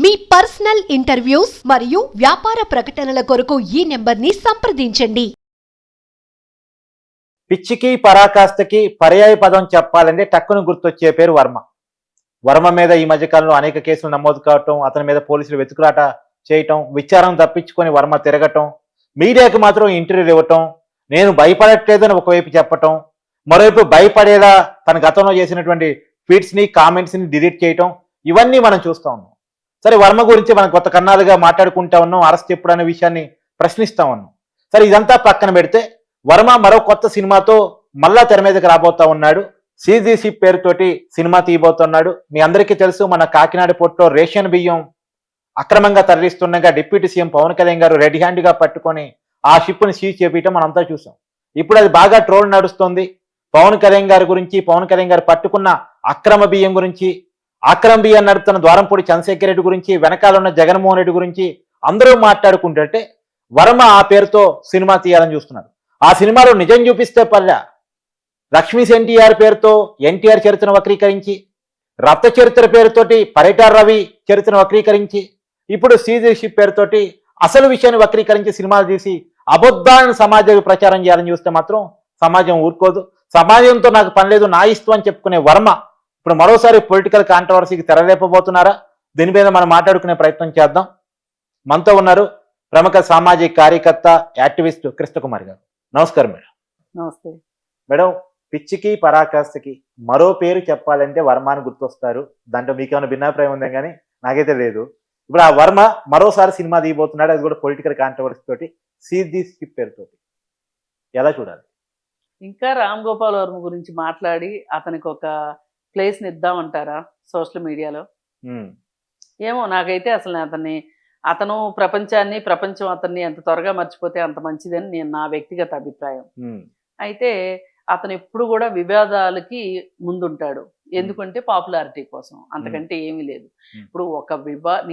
మీ personal interviews మరియు వ్యాపార ప్రకటనల కొరకు ఈ నెంబర్ని సంప్రదించండి. పిచ్చికి పరాకాష్ఠకి పర్యాయ పదం చెప్పాలంటే టక్కును గుర్తొచ్చే పేరు వర్మ. వర్మ మీద ఈ మధ్యకాలంలో అనేక కేసులు నమోదు కావటం, అతని మీద పోలీసులు వెతుకులాట చేయటం, విచారణ తప్పించుకొని వర్మ తిరగటం, మీడియాకి మాత్రం ఇంటర్వ్యూలు ఇవ్వటం, నేను భయపడట్లేదని ఒకవైపు చెప్పటం, మరోవైపు భయపడేలా తన గతంలో చేసినటువంటి ట్వీట్స్ని కామెంట్స్ని డిలీట్ చేయటం, ఇవన్నీ మనం చూస్తూ ఉన్నాం. సరే, వర్మ గురించి మనం కొత్త కన్నాలుగా మాట్లాడుకుంటా ఉన్నాం, అరెస్ట్ ఎప్పుడు అనే విషయాన్ని ప్రశ్నిస్తా ఉన్నాం. సరే, ఇదంతా పక్కన పెడితే వర్మ మరో కొత్త సినిమాతో మళ్ళా తెర మీదకి రాబోతా ఉన్నాడు. సిజిసి పేరుతోటి సినిమా తీయబోతున్నాడు. మీ అందరికీ తెలుసు, మన కాకినాడ పోర్టులో రేషన్ బియ్యం అక్రమంగా తరలిస్తుండగా డిప్యూటీ సీఎం పవన్ కళ్యాణ్ గారు రెడ్ హ్యాండ్గా పట్టుకొని ఆ షిప్ని సీజ్ చేపించడం మనంతా చూసాం. ఇప్పుడు అది బాగా ట్రోల్ నడుస్తుంది. పవన్ కళ్యాణ్ గారి గురించి, పవన్ కళ్యాణ్ గారు పట్టుకున్న అక్రమ బియ్యం గురించి, అక్రమ బియ్యం నడుపుతున్న ద్వారంపూడి చంద్రశేఖర్ రెడ్డి గురించి, వెనకాల ఉన్న జగన్మోహన్ రెడ్డి గురించి అందరూ మాట్లాడుకుంటుంటే వర్మ ఆ పేరుతో సినిమా తీయాలని చూస్తున్నారు. ఆ సినిమాలో నిజం చూపిస్తే పర్లే, లక్ష్మీస్ ఎన్టీఆర్ పేరుతో ఎన్టీఆర్ చరిత్రను వక్రీకరించి, రక్త చరిత్ర పేరుతోటి పరిటార్ రవి చరిత్రను వక్రీకరించి, ఇప్పుడు సీజర్షిప్ పేరుతోటి అసలు విషయాన్ని వక్రీకరించి సినిమాలు తీసి అబద్ధాలను సమాజానికి ప్రచారం చేయాలని చూస్తే మాత్రం సమాజం ఊరుకోదు. సమాజంతో నాకు పని లేదు, నా ఇష్టం అని చెప్పుకునే వర్మ ఇప్పుడు మరోసారి పొలిటికల్ కాంట్రవర్సీకి తెరలేపబోతున్నారా? దీని మీద మనం మాట్లాడుకునే ప్రయత్నం చేద్దాం. మనతో ఉన్నారు ప్రముఖ సామాజిక కార్యకర్త, యాక్టివిస్ట్ కృష్ణకుమారి గారు. నమస్కారం మేడం. నమస్తే మేడం. పిచ్చికి పరాకాష్ఠకి మరో పేరు చెప్పాలంటే వర్మ అని గుర్తొస్తారు. దాంట్లో మీకేమైనా భిన్నాభిప్రాయం ఉందా? కానీ నాకైతే లేదు. ఇప్పుడు ఆ వర్మ మరోసారి సినిమా తీయబోతున్నాడు, అది కూడా పొలిటికల్ కాంట్రవర్సీ తోటి, సిజిసి పేరుతోటి. ఎలా చూడాలి? ఇంకా రామ్ గోపాల్ వర్మ గురించి మాట్లాడి అతనికి ఒక ప్లేస్ని ఇద్దామంటారా సోషల్ మీడియాలో? ఏమో, నాకైతే అసలు అతను ప్రపంచాన్ని, ప్రపంచం అతన్ని ఎంత త్వరగా మర్చిపోతే అంత మంచిదని నేను నా వ్యక్తిగత అభిప్రాయం. అయితే అతను ఎప్పుడు కూడా వివాదాలకి ముందుంటాడు. ఎందుకంటే పాపులారిటీ కోసం, అంతకంటే ఏమీ లేదు. ఇప్పుడు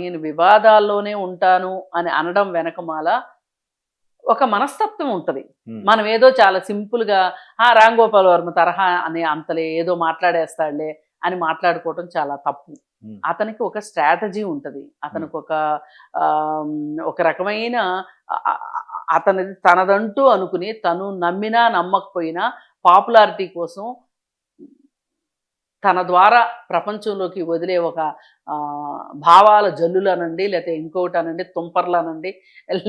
నేను వివాదాల్లోనే ఉంటాను అని అనడం వెనకమాల ఒక మనస్తత్వం ఉంటుంది. మనం ఏదో చాలా సింపుల్గా రామ్ గోపాల్ వర్మ తరహా అని అంతలే ఏదో మాట్లాడేస్తాడులే అని మాట్లాడుకోవటం చాలా తప్పు. అతనికి ఒక స్ట్రాటజీ ఉంటుంది, అతనికి ఒక రకమైన తనదంటూ అనుకుని తను నమ్మినా నమ్మకపోయినా పాపులారిటీ కోసం తన ద్వారా ప్రపంచంలోకి వదిలే ఒక భావాల జల్లులు అనండి, లేకపోతే ఇంకొకటి అనండి, తుంపర్లు అనండి,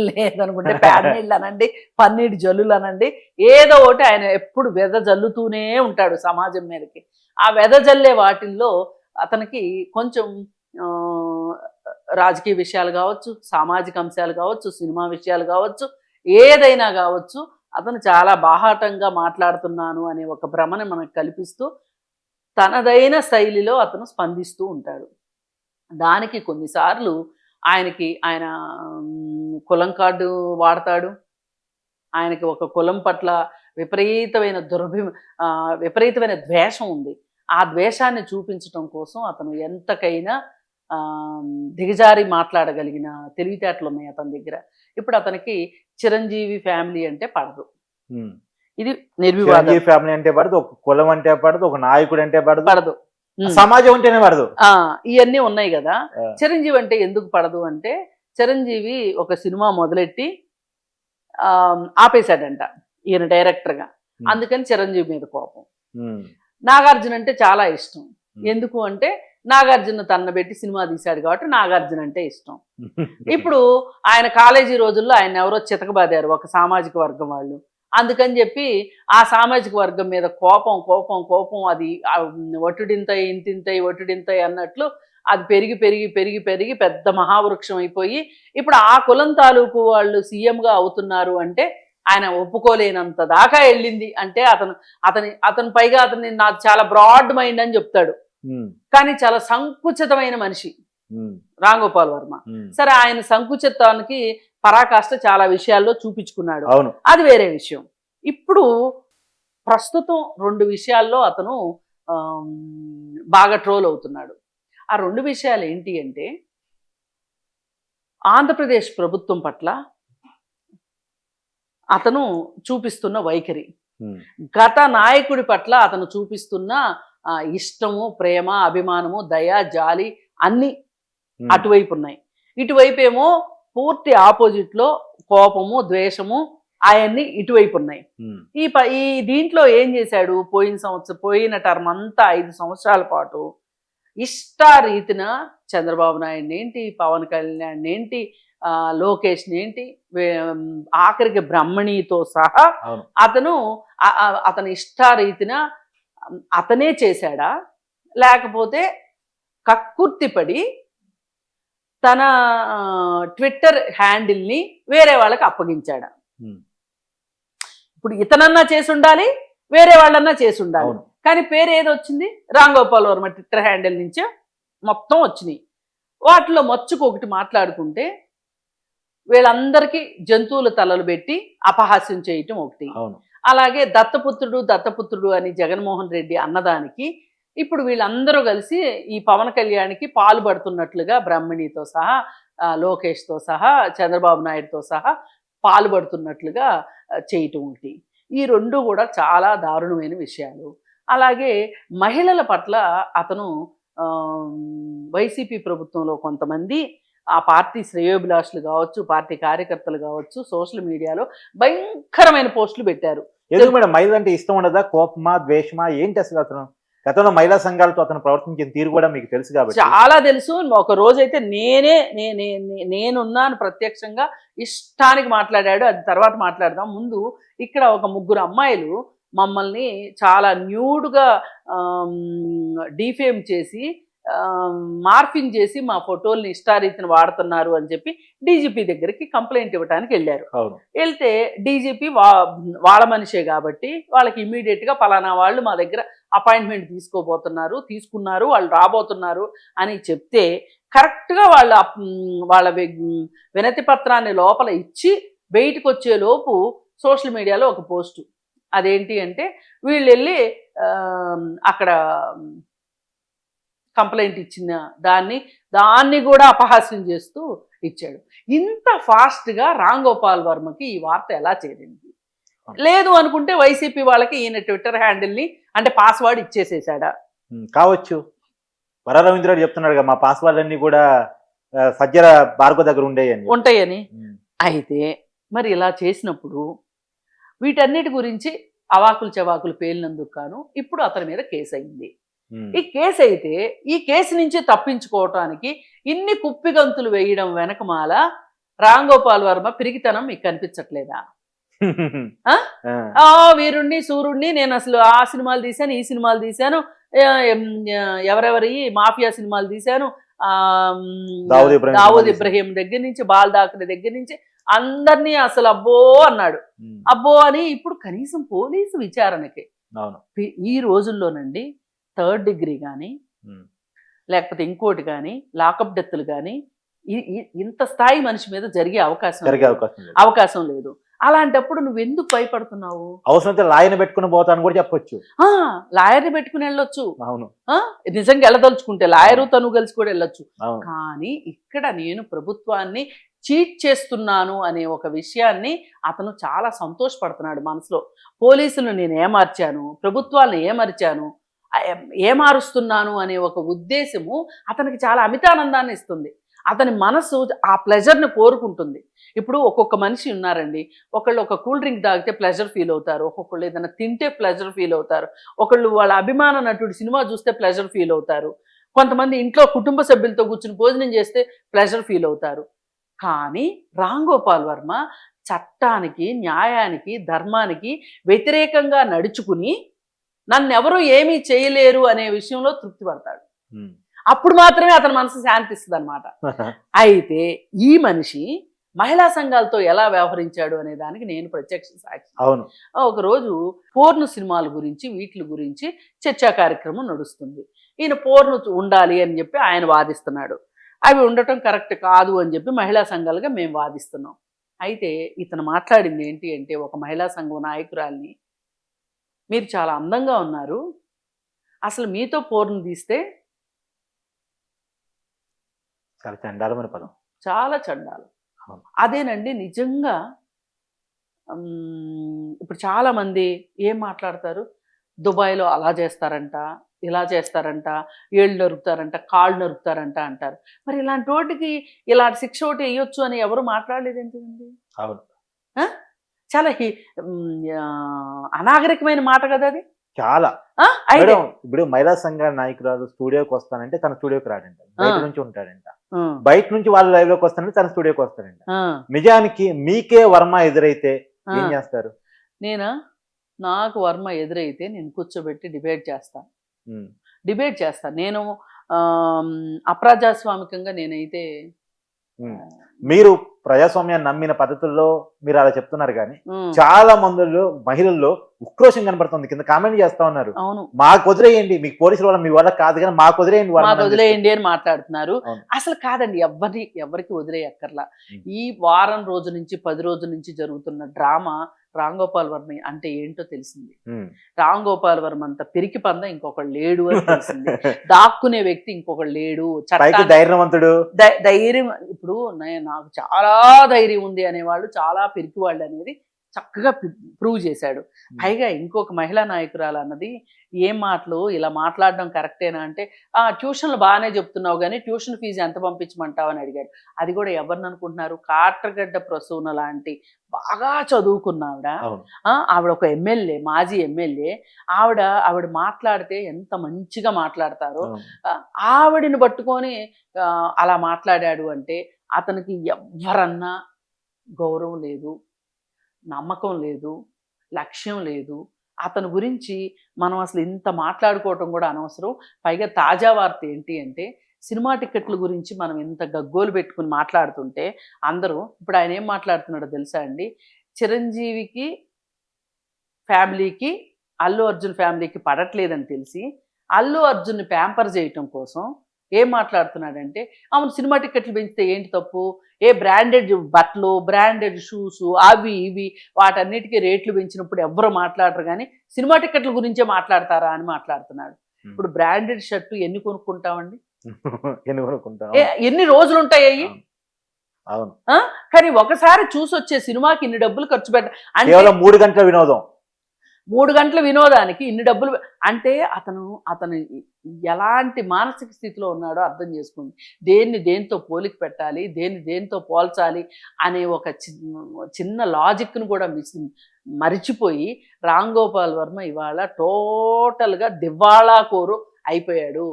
లేదనుకుంటే ప్యాడ్నీళ్ళు అనండి, పన్నీటి జల్లులు అనండి, ఏదో ఒకటి ఆయన ఎప్పుడు వెదజల్లుతూనే ఉంటాడు సమాజం మీదకి. ఆ వెదజల్లే వాటిల్లో అతనికి కొంచెం రాజకీయ విషయాలు కావచ్చు, సామాజిక అంశాలు కావచ్చు, సినిమా విషయాలు కావచ్చు, ఏదైనా కావచ్చు, అతను చాలా బాహాటంగా మాట్లాడుతున్నాను అనే ఒక భ్రమని మనకు కల్పిస్తూ తనదైన శైలిలో అతను స్పందిస్తూ ఉంటాడు. దానికి కొన్నిసార్లు ఆయన కులం కార్డు వాడతాడు. ఆయనకి ఒక కులం పట్ల విపరీతమైన విపరీతమైన ద్వేషం ఉంది. ఆ ద్వేషాన్ని చూపించడం కోసం అతను ఎంతకైనా దిగజారి మాట్లాడగలిగిన తెలివితేటలు ఉన్నాయి అతని దగ్గర. ఇప్పుడు అతనికి చిరంజీవి ఫ్యామిలీ అంటే పడదు, ఇది నిర్వివాద ఫ్యామిలీ అంటే పడదు, ఒక కులం అంటే పడదు, ఒక నాయకుడు అంటే పడదు, సమాజం అంటేనే పడదు. ఇవన్నీ ఉన్నాయి కదా. చిరంజీవి అంటే ఎందుకు పడదు అంటే, చిరంజీవి ఒక సినిమా మొదలెట్టి ఆపేశాడంట ఈయన డైరెక్టర్గా, అందుకని చిరంజీవి మీద కోపం. నాగార్జున అంటే చాలా ఇష్టం. ఎందుకు అంటే నాగార్జున తన్నబెట్టి సినిమా తీశాడు కాబట్టి నాగార్జున అంటే ఇష్టం. ఇప్పుడు ఆయన కాలేజీ రోజుల్లో ఆయన ఎవరో చితకబాదారు ఒక సామాజిక వర్గం వాళ్ళు. అందుకని చెప్పి ఆ సామాజిక వర్గం మీద కోపం కోపం కోపం అది ఒట్టుడింతయి ఇంతింతయి ఒట్టుడింతయి అన్నట్లు అది పెరిగి పెరిగి పెరిగి పెరిగి పెద్ద మహావృక్షం అయిపోయి ఇప్పుడు ఆ కులం తాలూకు వాళ్ళు సీఎంగా అవుతున్నారు అంటే ఆయన ఒప్పుకోలేనంత దాకా వెళ్ళింది. అంటే అతను పైగా అతన్ని నాకు చాలా బ్రాడ్ మైండ్ అని చెప్తాడు, కానీ చాలా సంకుచితమైన మనిషి రామ్ గోపాల్ వర్మ. సరే, ఆయన సంకుచితానికి పరాకాష్ఠ చాలా విషయాల్లో చూపించుకున్నాడు, అది వేరే విషయం. ఇప్పుడు ప్రస్తుతం 2 విషయాల్లో అతను బాగా ట్రోల్ అవుతున్నాడు. ఆ 2 విషయాలు ఏంటి అంటే, ఆంధ్రప్రదేశ్ ప్రభుత్వం పట్ల అతను చూపిస్తున్న వైఖరి, గత నాయకుడి పట్ల అతను చూపిస్తున్న ఇష్టము, ప్రేమ, అభిమానము, దయ, జాలి అన్ని అటువైపు ఉన్నాయి. ఇటువైపు ఏమో పూర్తి ఆపోజిట్ లో కోపము, ద్వేషము అవన్నీ ఇటువైపు ఉన్నాయి. ఈ దీంట్లో ఏం చేశాడు, పోయిన టర్మ్ అంతా 5 సంవత్సరాల పాటు ఇష్టారీతిన చంద్రబాబు నాయుడు ఏంటి, పవన్ కళ్యాణ్ ఏంటి, లోకేష్ ఏంటి, ఆఖరికి బ్రహ్మణితో సహా అతను ఇష్టారీతిన అతనే చేశాడా, లేకపోతే కక్కుర్తిపడి తన ట్విట్టర్ హ్యాండిల్ని వేరే వాళ్ళకి అప్పగించాడా? ఇప్పుడు ఇతనన్నా చేసి ఉండాలి, వేరే వాళ్ళన్నా చేసి ఉండాలి. కానీ పేరు ఏది వచ్చింది? రామ్ గోపాల్ వర్మ ట్విట్టర్ హ్యాండిల్ నుంచే మొత్తం వచ్చినాయి. వాటిలో మచ్చుకు ఒకటి మాట్లాడుకుంటే వీళ్ళందరికీ జంతువుల తలలు పెట్టి అపహాస్యం చేయటం ఒకటి. అలాగే దత్తపుత్రుడు అని జగన్మోహన్ రెడ్డి అన్నదానికి ఇప్పుడు వీళ్ళందరూ కలిసి ఈ పవన్ కళ్యాణ్కి పాల్పడుతున్నట్లుగా బ్రహ్మణితో సహా, లోకేష్తో సహా, చంద్రబాబు నాయుడుతో సహా పాల్పడుతున్నట్లుగా చేయటం ఒకటి. ఈ రెండు కూడా చాలా దారుణమైన విషయాలు. అలాగే మహిళల పట్ల అతను వైసీపీ ప్రభుత్వంలో కొంతమంది ఆ పార్టీ శ్రేయోభిలాషులు కావచ్చు, పార్టీ కార్యకర్తలు కావచ్చు, సోషల్ మీడియాలో భయంకరమైన పోస్టులు పెట్టారు. ఎందుకు మేడం మహిళలు అంటే ఇష్టం ఉండదా, కోపమా, ద్వేషమా, ఏంటి అసలు? అతను గతంలో మహిళా సంఘాలతో అతను ప్రవర్తించిన తీరు కూడా మీకు తెలుసు కాబట్టి. చాలా తెలుసు. ఒక రోజైతే నేనున్నాను ప్రత్యక్షంగా, ఇష్టానికి మాట్లాడాడు. అది తర్వాత మాట్లాడదాం. ముందు ఇక్కడ ఒక 3 అమ్మాయిలు మమ్మల్ని చాలా న్యూడ్గా డిఫేమ్ చేసి, మార్ఫింగ్ చేసి మా ఫోటోల్ని ఇష్టారీతిని వాడుతున్నారు అని చెప్పి డీజీపీ దగ్గరికి కంప్లైంట్ ఇవ్వడానికి వెళ్ళారు. వెళ్తే డీజీపీ వాళ్ళ మనిషే కాబట్టి వాళ్ళకి ఇమ్మీడియట్గా పలానా వాళ్ళు మా దగ్గర అపాయింట్మెంట్ తీసుకున్నారు, వాళ్ళు రాబోతున్నారు అని చెప్తే కరెక్ట్గా వాళ్ళ వినతి పత్రాన్ని లోపల ఇచ్చి బయటకు వచ్చేలోపు సోషల్ మీడియాలో ఒక పోస్టు. అదేంటి అంటే వీళ్ళు వెళ్ళి అక్కడ కంప్లైంట్ ఇచ్చిన దాన్ని కూడా అపహాస్యం చేస్తూ ఇచ్చాడు. ఇంత ఫాస్ట్గా రామ్ గోపాల్ వర్మకి ఈ వార్త ఎలా చేరింది? లేదు అనుకుంటే వైసీపీ వాళ్ళకి ఈయన ట్విట్టర్ హ్యాండిల్ని అంటే పాస్వర్డ్ ఇచ్చేసేసాడా? కావచ్చు. వర రవీంద్రుడు చెప్తున్నాడు మా పాస్వర్డ్ అన్ని కూడా సజ్జల భార్గవ దగ్గర ఉంటాయని. అయితే మరి ఇలా చేసినప్పుడు వీటన్నిటి గురించి అవాకులు చవాకులు పేలినందుకు గాను ఇప్పుడు అతని మీద కేసు అయింది. ఈ కేసు అయితే ఈ కేసు నుంచి తప్పించుకోవటానికి ఇన్ని కుప్పిగంతులు వేయడం వెనకమాల రామ్ గోపాల్ వర్మ పిరిగితనం మీకు కనిపించట్లేదా? వీరుణ్ణి సూర్యుడిని నేను అసలు ఆ సినిమాలు తీశాను, ఈ సినిమాలు తీశాను, ఎవరెవరి మాఫియా సినిమాలు తీశాను, దావూద్ ఇబ్రహీం దగ్గర నుంచి బాల్దాకర్ దగ్గర నుంచి అందరినీ అసలు అబ్బో అన్నాడు. అబ్బో అని ఇప్పుడు కనీసం పోలీసు విచారణకి ఈ రోజుల్లోనండి 3rd డిగ్రీ కానీ లేకపోతే ఇంకోటి కానీ లాకప్ డెత్తులు కానీ ఇంత స్థాయి మనిషి మీద జరిగే అవకాశం లేదు. అలాంటప్పుడు నువ్వు ఎందుకు భయపడుతున్నావు? అవసరం లాయర్ని పెట్టుకుని పోతాను కూడా చెప్పొచ్చు. లాయర్ని పెట్టుకుని వెళ్ళొచ్చు, నిజంగా వెళ్ళదలుచుకుంటే లాయరు తను కలిసి కూడా వెళ్ళొచ్చు. కానీ ఇక్కడ నేను ప్రభుత్వాన్ని చీట్ చేస్తున్నాను అనే ఒక విషయాన్ని అతను చాలా సంతోషపడుతున్నాడు మనసులో. పోలీసులను నేను ఏమార్చాను, ప్రభుత్వాలను ఏమారుస్తున్నాను అనే ఒక ఉద్దేశము అతనికి చాలా అమితానందాన్ని ఇస్తుంది. అతని మనసు ఆ ప్లెజర్ని కోరుకుంటుంది. ఇప్పుడు ఒక్కొక్క మనిషి ఉన్నారండి, ఒకళ్ళు ఒక కూల్ డ్రింక్ తాగితే ప్లెజర్ ఫీల్ అవుతారు, ఒక్కొక్కళ్ళు ఏదైనా తింటే ప్లెజర్ ఫీల్ అవుతారు, ఒకళ్ళు వాళ్ళ అభిమాన నటుడు సినిమా చూస్తే ప్లెజర్ ఫీల్ అవుతారు, కొంతమంది ఇంట్లో కుటుంబ సభ్యులతో కూర్చుని భోజనం చేస్తే ప్లెజర్ ఫీల్ అవుతారు. కానీ రామ్ గోపాల్ వర్మ చట్టానికి, న్యాయానికి, ధర్మానికి వ్యతిరేకంగా నడుచుకుని నన్నెవరూ ఏమీ చేయలేరు అనే విషయంలో తృప్తి పడతాడు. అప్పుడు మాత్రమే అతని మనసు శాంతిస్తుంది అనమాట. అయితే ఈ మనిషి మహిళా సంఘాలతో ఎలా వ్యవహరించాడు అనే దానికి నేను ప్రత్యక్ష సాక్షి. ఒకరోజు పోర్ను సినిమాల గురించి వీటి గురించి చర్చా కార్యక్రమం నడుస్తుంది. ఈయన పోర్ను ఉండాలి అని చెప్పి ఆయన వాదిస్తున్నాడు. అవి ఉండటం కరెక్ట్ కాదు అని చెప్పి మహిళా సంఘాలుగా మేము వాదిస్తున్నాం. అయితే ఇతను మాట్లాడింది ఏంటి అంటే, ఒక మహిళా సంఘం నాయకురాల్ని, మీరు చాలా అందంగా ఉన్నారు, అసలు మీతో పోర్ను తీస్తే చాలా చండాలమైన పదం, చాలా చండాలం. అదేనండి నిజంగా. ఇప్పుడు చాలామంది ఏం మాట్లాడతారు, దుబాయ్లో అలా చేస్తారంట, ఇలా చేస్తారంట, ఏళ్ళు నరుకుతారంట, కాళ్ళు నరుకుతారంట అంటారు. మరి ఇలాంటి వాటికి ఇలాంటి శిక్ష ఒకటి వేయొచ్చు అని ఎవరు మాట్లాడలేదు ఎందుకండి? అవును. ఆ? చాలా అనాగరికమైన మాట కదా అది. చాలా. అయితే మేడం, ఇప్పుడు మహిళా సంఘ నాయకురాలు స్టూడియోకి వస్తానంటే తన స్టూడియోకి రాడంట, బయట నుంచి ఉంటాడంట. బయట నుంచి వాళ్ళు లైవ్ లోకి వస్తానంటే తన స్టూడియోకి వస్తాడంట. నిజానికి మీకే వర్మ ఎదురైతే ఏం చేస్తారు? నాకు వర్మ ఎదురైతే నేను కూర్చోబెట్టి డిబేట్ చేస్తాను. నేను అప్రజాస్వామికంగా నేనైతే మీరు ప్రజాస్వామ్యాన్ని నమ్మిన పద్ధతుల్లో మీరు అలా చెప్తున్నారు కానీ చాలా మందిలో మహిళల్లో ఉక్రోషం కనబడుతుంది. కింద కామెంట్ చేస్తా ఉన్నారు, అవును మాకు వదిలేయండి, మీకు పోలీసుల వల్ల మీ వల్ల కాదు కానీ మాకు వదిలేయండి అని మాట్లాడుతున్నారు. అసలు కాదండి, ఎవరికి వదిలేయక్కర్లా. ఈ వారం రోజు నుంచి 10 రోజుల నుంచి జరుగుతున్న డ్రామా రామ్ గోపాల్ వర్మ అంటే ఏంటో తెలిసింది. రామ్ గోపాల్ వర్మ అంత పిరికి పంద ఇంకొకడు లేడు అని తెలిసింది. దాక్కునే వ్యక్తి ఇంకొకడు లేడు. ధైర్యవంతుడు, ధైర్యం. ఇప్పుడు నాకు చాలా ధైర్యం ఉంది అనేవాళ్ళు చాలా పిరికి వాళ్ళు అనేది చక్కగా ప్రూవ్ చేశాడు. పైగా ఇంకొక మహిళా నాయకురాలు అన్నది ఏం మాటలు, ఇలా మాట్లాడడం కరెక్టేనా అంటే, ట్యూషన్లు బాగానే చెప్తున్నావు కానీ ట్యూషన్ ఫీజు ఎంత పంపించమంటావు అని అడిగాడు. అది కూడా ఎవరిని అనుకుంటున్నారు? కాట్రగడ్డ ప్రసూన లాంటి బాగా చదువుకున్న ఆవిడ ఒక ఎమ్మెల్యే, మాజీ ఎమ్మెల్యే. ఆవిడ మాట్లాడితే ఎంత మంచిగా మాట్లాడతారో, ఆవిడని పట్టుకొని అలా మాట్లాడాడు అంటే అతనికి ఎవరన్నా గౌరవం లేదు, నమ్మకం లేదు, లక్ష్యం లేదు. అతని గురించి మనం అసలు ఇంత మాట్లాడుకోవటం కూడా అనవసరం. పైగా తాజా వార్త ఏంటి అంటే, సినిమా టికెట్ల గురించి మనం ఇంత గగ్గోలు పెట్టుకుని మాట్లాడుతుంటే అందరూ ఇప్పుడు ఆయన ఏం మాట్లాడుతున్నాడో తెలుసా అండి? చిరంజీవికి ఫ్యామిలీకి అల్లు అర్జున్ ఫ్యామిలీకి పడట్లేదని తెలిసి అల్లు అర్జున్ని ప్యాంపర్ చేయటం కోసం ఏం మాట్లాడుతున్నాడంటే, అవును సినిమా టికెట్లు పెంచితే ఏంటి తప్పు, బ్రాండెడ్ బట్టలు, బ్రాండెడ్ షూస్, అవి ఇవి వాటన్నిటికీ రేట్లు పెంచినప్పుడు ఎవ్వరు మాట్లాడరు కానీ సినిమా టికెట్ల గురించే మాట్లాడతారా అని మాట్లాడుతున్నాడు. ఇప్పుడు బ్రాండెడ్ షర్టు ఎన్ని కొనుక్కుంటామండి? ఎన్ని రోజులు ఉంటాయి అయ్యి? కానీ ఒకసారి చూసి వచ్చే సినిమాకి ఇన్ని డబ్బులు ఖర్చు అంటే 3 గంటల వినోదం, 3 గంటల వినోదానికి ఇన్ని డబ్బులు అంటే అతను ఎలాంటి మానసిక స్థితిలో ఉన్నాడో అర్థం చేసుకుంది. దేంతో పోలిక పెట్టాలి, దేంతో పోల్చాలి అనే ఒక చిన్న లాజిక్ను కూడా మరిచిపోయి రామ్ గోపాల్ వర్మ ఇవాళ టోటల్గా దివాళాకోరు అయిపోయాడు.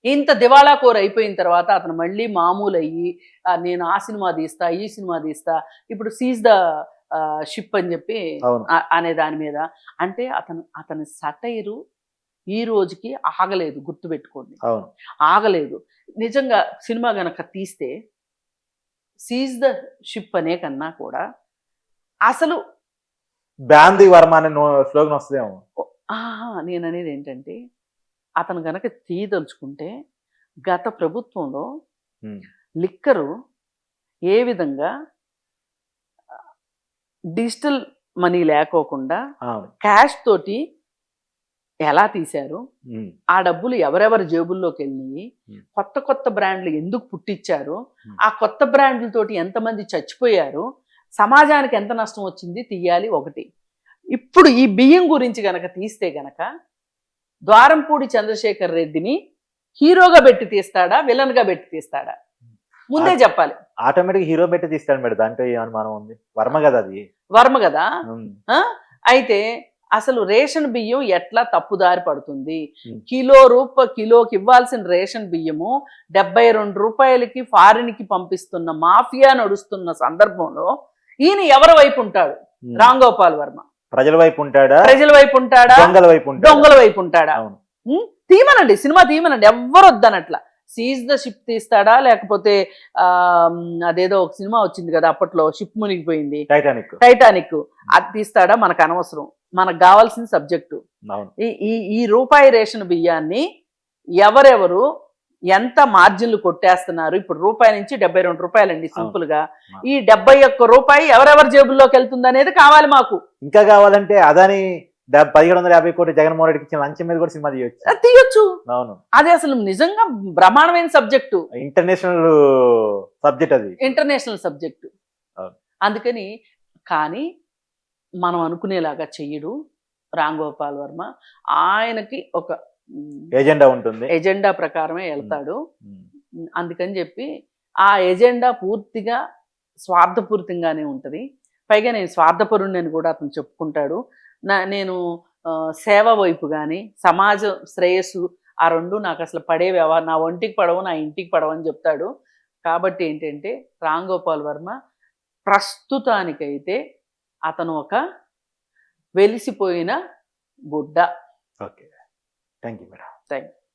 ఇంత దివాళాకోరు అయిపోయిన తర్వాత అతను మళ్ళీ మామూలు అయ్యి నేను ఆ సినిమా తీస్తా, ఈ సినిమా తీస్తా, ఇప్పుడు సీజ్ ద షిప్ అని చెప్పి అనే దాని మీద అంటే అతని సటైరు ఈ రోజుకి ఆగలేదు. గుర్తుపెట్టుకోండి, ఆగలేదు. నిజంగా సినిమా గనక తీస్తే సీజ్ ద షిప్ అనే కన్నా కూడా అసలు బ్యాంది వర్మ అనే స్లోగన్ వస్తుందేమో. నేను అనేది ఏంటంటే, అతను గనక తీయదలుచుకుంటే గత ప్రభుత్వంలో లిక్కరు ఏ విధంగా డిజిటల్ మనీ లేకోకుండా క్యాష్ తోటి ఎలా తీశారు, ఆ డబ్బులు ఎవరెవరి జేబుల్లోకి వెళ్ళినాయి, కొత్త బ్రాండ్లు ఎందుకు పుట్టించారు, ఆ కొత్త బ్రాండ్లతోటి ఎంతమంది చచ్చిపోయారు, సమాజానికి ఎంత నష్టం వచ్చింది తీయాలి ఒకటి. ఇప్పుడు ఈ బియ్యం గురించి గనక తీస్తే గనక ద్వారంపూడి చంద్రశేఖర్ రెడ్డిని హీరోగా పెట్టి తీస్తాడా, విలన్ గా పెట్టి తీస్తాడా? ముందే చెప్పాలి. ఆటోమేటిక్ హీరో పెట్టి తీస్తాడు మేడం, దాంట్లో ఏమనుమానం ఉంది? వర్మ కదా, అది వర్మ కదా. అయితే అసలు రేషన్ బియ్యం ఎట్లా తప్పుదారి పడుతుంది? కిలోకి ఇవ్వాల్సిన రేషన్ బియ్యము 72 రూపాయలకి ఫారిన్కి పంపిస్తున్న మాఫియా నడుస్తున్న సందర్భంలో ఈయన ఎవరి వైపు ఉంటాడు? రామ్ గోపాల్ వర్మ ప్రజల వైపు ఉంటాడా, దొంగల వైపు ఉంటాడా? తీయమనండి, సినిమా తీయమనండి, ఎవ్వరు వద్దనట్లా. సీజ్ ద షిప్ తీస్తాడా, లేకపోతే అదేదో ఒక సినిమా వచ్చింది కదా అప్పట్లో, షిప్ మునిగిపోయింది, టైటానిక్, అది తీస్తాడా? మనకు అనవసరం. మనకు కావాల్సిన సబ్జెక్టు ఈ రూపాయి రేషన్ బియ్యాన్ని ఎవరెవరు ఎంత మార్జిన్లు కొట్టేస్తున్నారు. ఇప్పుడు రూపాయి నుంచి 72 రూపాయలండి సింపుల్ గా. ఈ 71 రూపాయి ఎవరెవరి జేబుల్లోకి వెళ్తుంది అనేది కావాలి మాకు. ఇంకా కావాలంటే అదాని 1750 కోట్లు జగన్మోహన్ రెడ్డికి ఇచ్చిన లంచం మీద కూడా సినిమా తీయొచ్చు. అవును, అది అసలు నిజంగా బ్రహ్మాండమైన సబ్జెక్టు, ఇంటర్నేషనల్ సబ్జెక్ట్, అది ఇంటర్నేషనల్ సబ్జెక్టు. అందుకని కానీ మనం అనుకునేలాగా చెయ్యడు రామ్ గోపాల్ వర్మ. ఆయనకి ఒక ఏజెండా ఉంటుంది. ఎజెండా ప్రకారమే వెళ్తాడు. ఉమ్. అందుకని చెప్పి ఆ ఎజెండా పూర్తిగా స్వార్థపూరితంగానే ఉంటుంది. పైగా నేను స్వార్థపరుణ్ణి అని కూడా అతను చెప్పుకుంటాడు. నేను సేవ వైపు కానీ సమాజ శ్రేయస్సు ఆ రెండు నాకు అసలు పడేవేవా, నా ఒంటికి పడవు, నా ఇంటికి పడవు అని చెప్తాడు. కాబట్టి ఏంటంటే రామ్ గోపాల్ వర్మ ప్రస్తుతానికైతే అతను ఒక వెలిసిపోయిన గుడ్డ. Okay, thank you madam. Thank you.